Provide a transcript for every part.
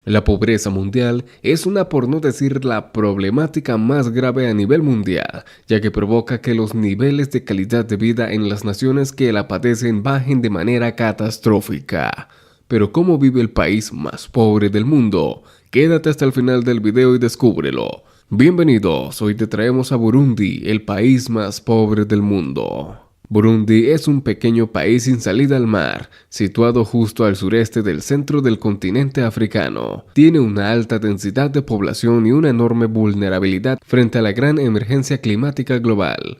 La pobreza mundial es una, por no decir la problemática más grave a nivel mundial, ya que provoca que los niveles de calidad de vida en las naciones que la padecen bajen de manera catastrófica. Pero ¿cómo vive el país más pobre del mundo? Quédate hasta el final del video y descúbrelo. Bienvenidos, hoy te traemos a Burundi, el país más pobre del mundo. Burundi es un pequeño país sin salida al mar, situado justo al sureste del centro del continente africano. Tiene una alta densidad de población y una enorme vulnerabilidad frente a la gran emergencia climática global.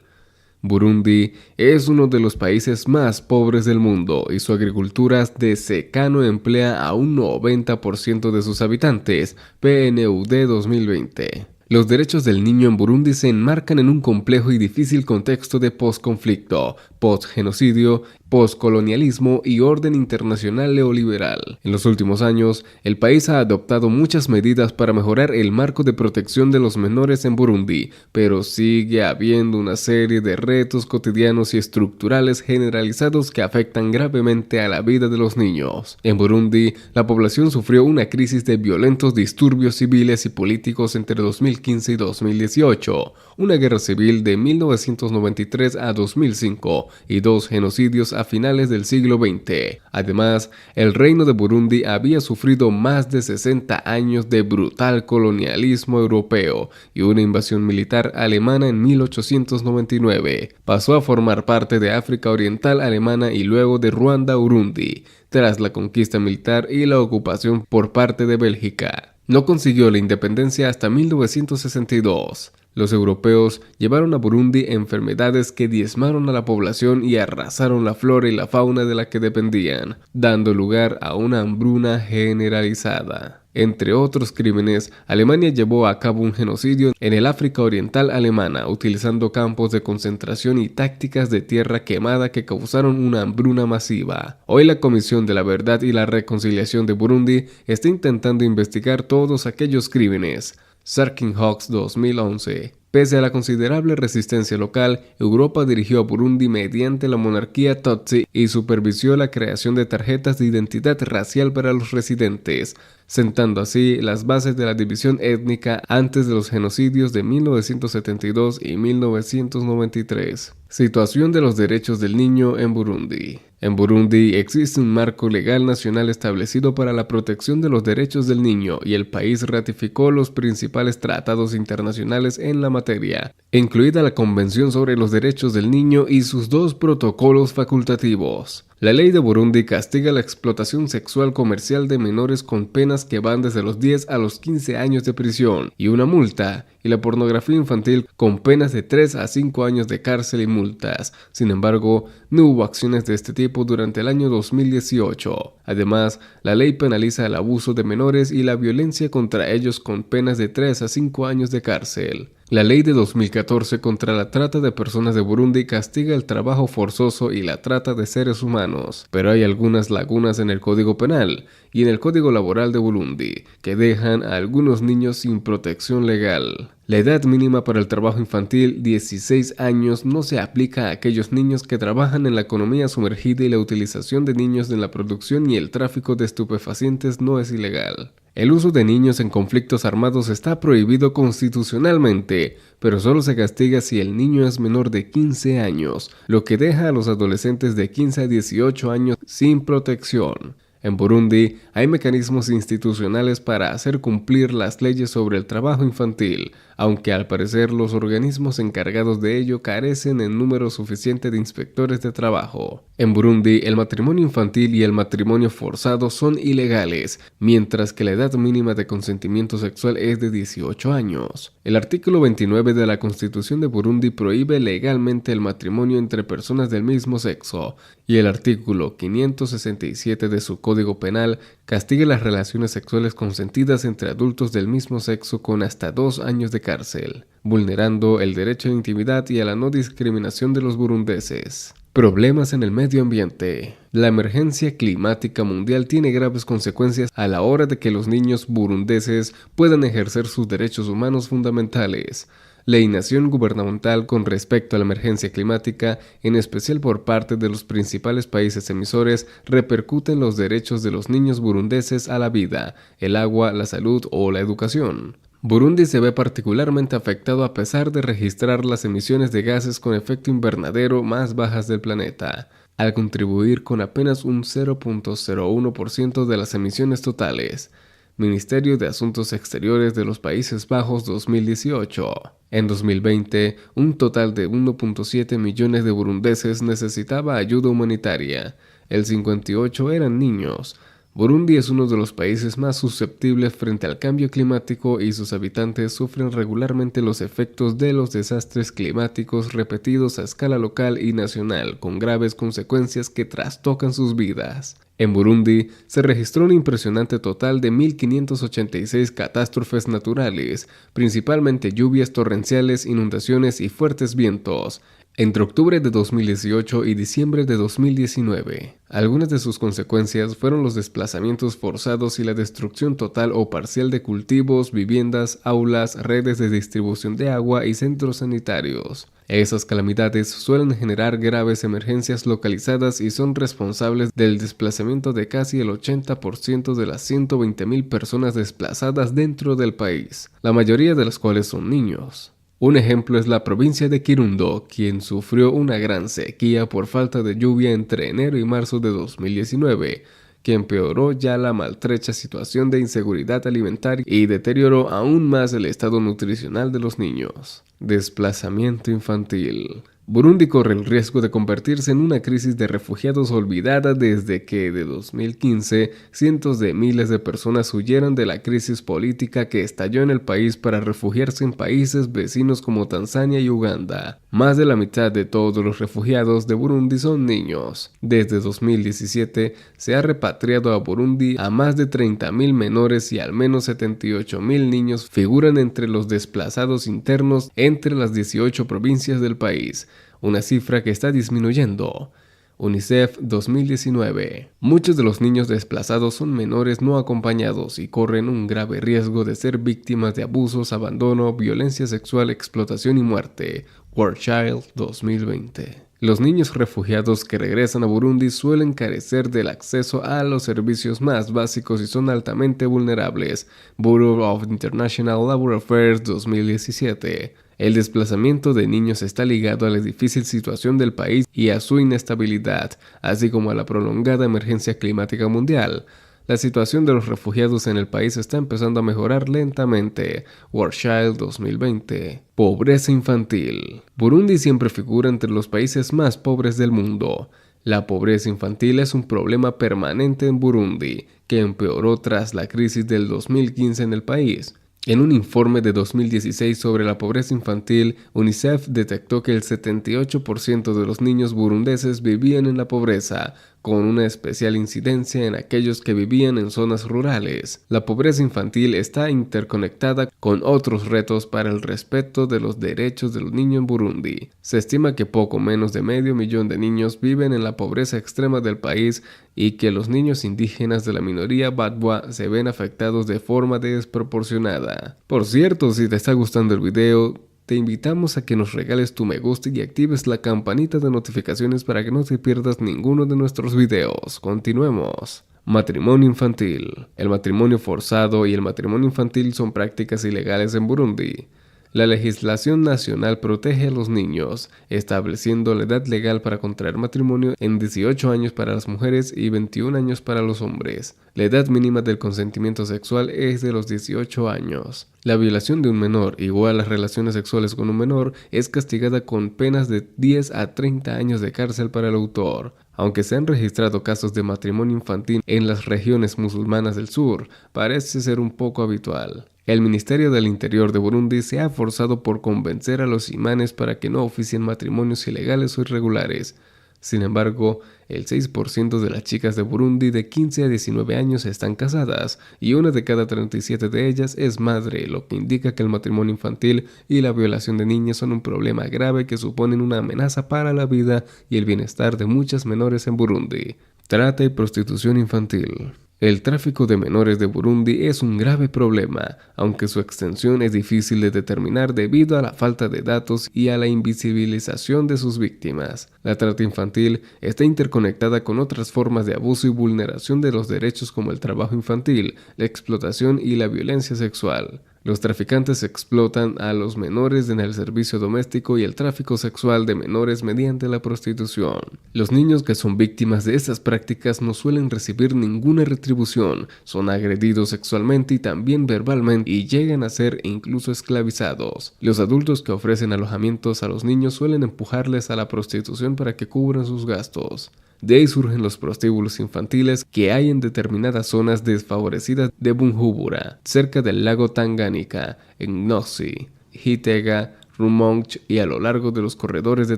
Burundi es uno de los países más pobres del mundo y su agricultura de secano emplea a un 90% de sus habitantes, PNUD 2020. Los derechos del niño en Burundi se enmarcan en un complejo y difícil contexto de posconflicto, posgenocidio, poscolonialismo y orden internacional neoliberal. En los últimos años, el país ha adoptado muchas medidas para mejorar el marco de protección de los menores en Burundi, pero sigue habiendo una serie de retos cotidianos y estructurales generalizados que afectan gravemente a la vida de los niños. En Burundi, la población sufrió una crisis de violentos disturbios civiles y políticos entre 2015 y 2018, una guerra civil de 1993 a 2005 y dos genocidios a finales del siglo XX. Además, el reino de Burundi había sufrido más de 60 años de brutal colonialismo europeo y una invasión militar alemana en 1899. Pasó a formar parte de África Oriental Alemana y luego de Ruanda-Urundi, tras la conquista militar y la ocupación por parte de Bélgica. No consiguió la independencia hasta 1962. Los europeos llevaron a Burundi enfermedades que diezmaron a la población y arrasaron la flora y la fauna de la que dependían, dando lugar a una hambruna generalizada. Entre otros crímenes, Alemania llevó a cabo un genocidio en el África Oriental Alemana, utilizando campos de concentración y tácticas de tierra quemada que causaron una hambruna masiva. Hoy la Comisión de la Verdad y la Reconciliación de Burundi está intentando investigar todos aquellos crímenes. Sarkin-Hawks 2011. Pese a la considerable resistencia local, Europa dirigió a Burundi mediante la monarquía Tutsi y supervisó la creación de tarjetas de identidad racial para los residentes, sentando así las bases de la división étnica antes de los genocidios de 1972 y 1993. Situación de los derechos del niño en Burundi. En Burundi existe un marco legal nacional establecido para la protección de los derechos del niño y el país ratificó los principales tratados internacionales en la materia, incluida la Convención sobre los Derechos del Niño y sus dos protocolos facultativos. La ley de Burundi castiga la explotación sexual comercial de menores con penas que van desde los 10 a los 15 años de prisión y una multa, y la pornografía infantil con penas de 3 a 5 años de cárcel y multas. Sin embargo, no hubo acciones de este tipo durante el año 2018. Además, la ley penaliza el abuso de menores y la violencia contra ellos con penas de 3 a 5 años de cárcel. La ley de 2014 contra la trata de personas de Burundi castiga el trabajo forzoso y la trata de seres humanos, pero hay algunas lagunas en el Código Penal y en el Código Laboral de Burundi que dejan a algunos niños sin protección legal. La edad mínima para el trabajo infantil, 16 años, no se aplica a aquellos niños que trabajan en la economía sumergida y la utilización de niños en la producción y el tráfico de estupefacientes no es ilegal. El uso de niños en conflictos armados está prohibido constitucionalmente, pero solo se castiga si el niño es menor de 15 años, lo que deja a los adolescentes de 15 a 18 años sin protección. En Burundi hay mecanismos institucionales para hacer cumplir las leyes sobre el trabajo infantil, aunque al parecer los organismos encargados de ello carecen en número suficiente de inspectores de trabajo. En Burundi, el matrimonio infantil y el matrimonio forzado son ilegales, mientras que la edad mínima de consentimiento sexual es de 18 años. El artículo 29 de la Constitución de Burundi prohíbe legalmente el matrimonio entre personas del mismo sexo, y el artículo 567 de su Código Penal castiga las relaciones sexuales consentidas entre adultos del mismo sexo con hasta 2 años de cárcel, vulnerando el derecho a la intimidad y a la no discriminación de los burundeses. Problemas en el medio ambiente. La emergencia climática mundial tiene graves consecuencias a la hora de que los niños burundeses puedan ejercer sus derechos humanos fundamentales. La inacción gubernamental con respecto a la emergencia climática, en especial por parte de los principales países emisores, repercute en los derechos de los niños burundeses a la vida, el agua, la salud o la educación. Burundi se ve particularmente afectado a pesar de registrar las emisiones de gases con efecto invernadero más bajas del planeta, al contribuir con apenas un 0.01% de las emisiones totales. Ministerio de Asuntos Exteriores de los Países Bajos 2018. En 2020, un total de 1.7 millones de burundeses necesitaba ayuda humanitaria. El 58% eran niños. Burundi es uno de los países más susceptibles frente al cambio climático y sus habitantes sufren regularmente los efectos de los desastres climáticos repetidos a escala local y nacional, con graves consecuencias que trastocan sus vidas. En Burundi se registró un impresionante total de 1.586 catástrofes naturales, principalmente lluvias torrenciales, inundaciones y fuertes vientos, entre octubre de 2018 y diciembre de 2019. Algunas de sus consecuencias fueron los desplazamientos forzados y la destrucción total o parcial de cultivos, viviendas, aulas, redes de distribución de agua y centros sanitarios. Esas calamidades suelen generar graves emergencias localizadas y son responsables del desplazamiento de casi el 80% de las 120.000 personas desplazadas dentro del país, la mayoría de las cuales son niños. Un ejemplo es la provincia de Kirundo, quien sufrió una gran sequía por falta de lluvia entre enero y marzo de 2019, que empeoró ya la maltrecha situación de inseguridad alimentaria y deterioró aún más el estado nutricional de los niños. Desplazamiento infantil. Burundi corre el riesgo de convertirse en una crisis de refugiados olvidada desde que, de 2015, cientos de miles de personas huyeron de la crisis política que estalló en el país para refugiarse en países vecinos como Tanzania y Uganda. Más de la mitad de todos los refugiados de Burundi son niños. Desde 2017 se ha repatriado a Burundi a más de 30.000 menores y al menos 78.000 niños figuran entre los desplazados internos entre las 18 provincias del país, una cifra que está disminuyendo. UNICEF 2019. Muchos de los niños desplazados son menores no acompañados y corren un grave riesgo de ser víctimas de abusos, abandono, violencia sexual, explotación y muerte. World Child 2020. Los niños refugiados que regresan a Burundi suelen carecer del acceso a los servicios más básicos y son altamente vulnerables. Bureau of International Labour Affairs 2017. El desplazamiento de niños está ligado a la difícil situación del país y a su inestabilidad, así como a la prolongada emergencia climática mundial. La situación de los refugiados en el país está empezando a mejorar lentamente. World Child 2020. Pobreza infantil. Burundi siempre figura entre los países más pobres del mundo. La pobreza infantil es un problema permanente en Burundi, que empeoró tras la crisis del 2015 en el país. En un informe de 2016 sobre la pobreza infantil, UNICEF detectó que el 78% de los niños burundeses vivían en la pobreza, con una especial incidencia en aquellos que vivían en zonas rurales. La pobreza infantil está interconectada con otros retos para el respeto de los derechos de los niños en Burundi. Se estima que poco menos de 500.000 de niños viven en la pobreza extrema del país y que los niños indígenas de la minoría Batwa se ven afectados de forma desproporcionada. Por cierto, si te está gustando el video, te invitamos a que nos regales tu me gusta y actives la campanita de notificaciones para que no te pierdas ninguno de nuestros videos. Continuemos. Matrimonio infantil. El matrimonio forzado y el matrimonio infantil son prácticas ilegales en Burundi. La legislación nacional protege a los niños, estableciendo la edad legal para contraer matrimonio en 18 años para las mujeres y 21 años para los hombres. La edad mínima del consentimiento sexual es de los 18 años. La violación de un menor, igual a las relaciones sexuales con un menor, es castigada con penas de 10 a 30 años de cárcel para el autor. Aunque se han registrado casos de matrimonio infantil en las regiones musulmanas del sur, parece ser un poco habitual. El Ministerio del Interior de Burundi se ha forzado por convencer a los imanes para que no oficien matrimonios ilegales o irregulares. Sin embargo, el 6% de las chicas de Burundi de 15 a 19 años están casadas y una de cada 37 de ellas es madre, lo que indica que el matrimonio infantil y la violación de niñas son un problema grave que suponen una amenaza para la vida y el bienestar de muchas menores en Burundi. Trata y prostitución infantil. El tráfico de menores de Burundi es un grave problema, aunque su extensión es difícil de determinar debido a la falta de datos y a la invisibilización de sus víctimas. La trata infantil está interconectada con otras formas de abuso y vulneración de los derechos como el trabajo infantil, la explotación y la violencia sexual. Los traficantes explotan a los menores en el servicio doméstico y el tráfico sexual de menores mediante la prostitución. Los niños que son víctimas de estas prácticas no suelen recibir ninguna retribución, son agredidos sexualmente y también verbalmente y llegan a ser incluso esclavizados. Los adultos que ofrecen alojamientos a los niños suelen empujarles a la prostitución para que cubran sus gastos. De ahí surgen los prostíbulos infantiles que hay en determinadas zonas desfavorecidas de Bujumbura, cerca del lago Tanganica, en Nossi, Gitega, Rumonge y a lo largo de los corredores de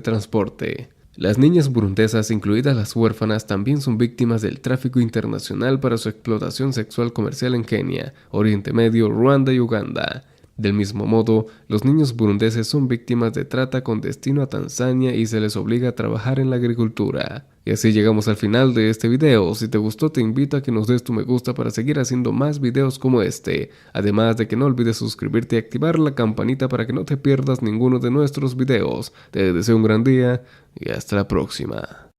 transporte. Las niñas burundesas, incluidas las huérfanas, también son víctimas del tráfico internacional para su explotación sexual comercial en Kenia, Oriente Medio, Ruanda y Uganda. Del mismo modo, los niños burundeses son víctimas de trata con destino a Tanzania y se les obliga a trabajar en la agricultura. Y así llegamos al final de este video. Si te gustó, te invito a que nos des tu me gusta para seguir haciendo más videos como este. Además de que no olvides suscribirte y activar la campanita para que no te pierdas ninguno de nuestros videos. Te deseo un gran día y hasta la próxima.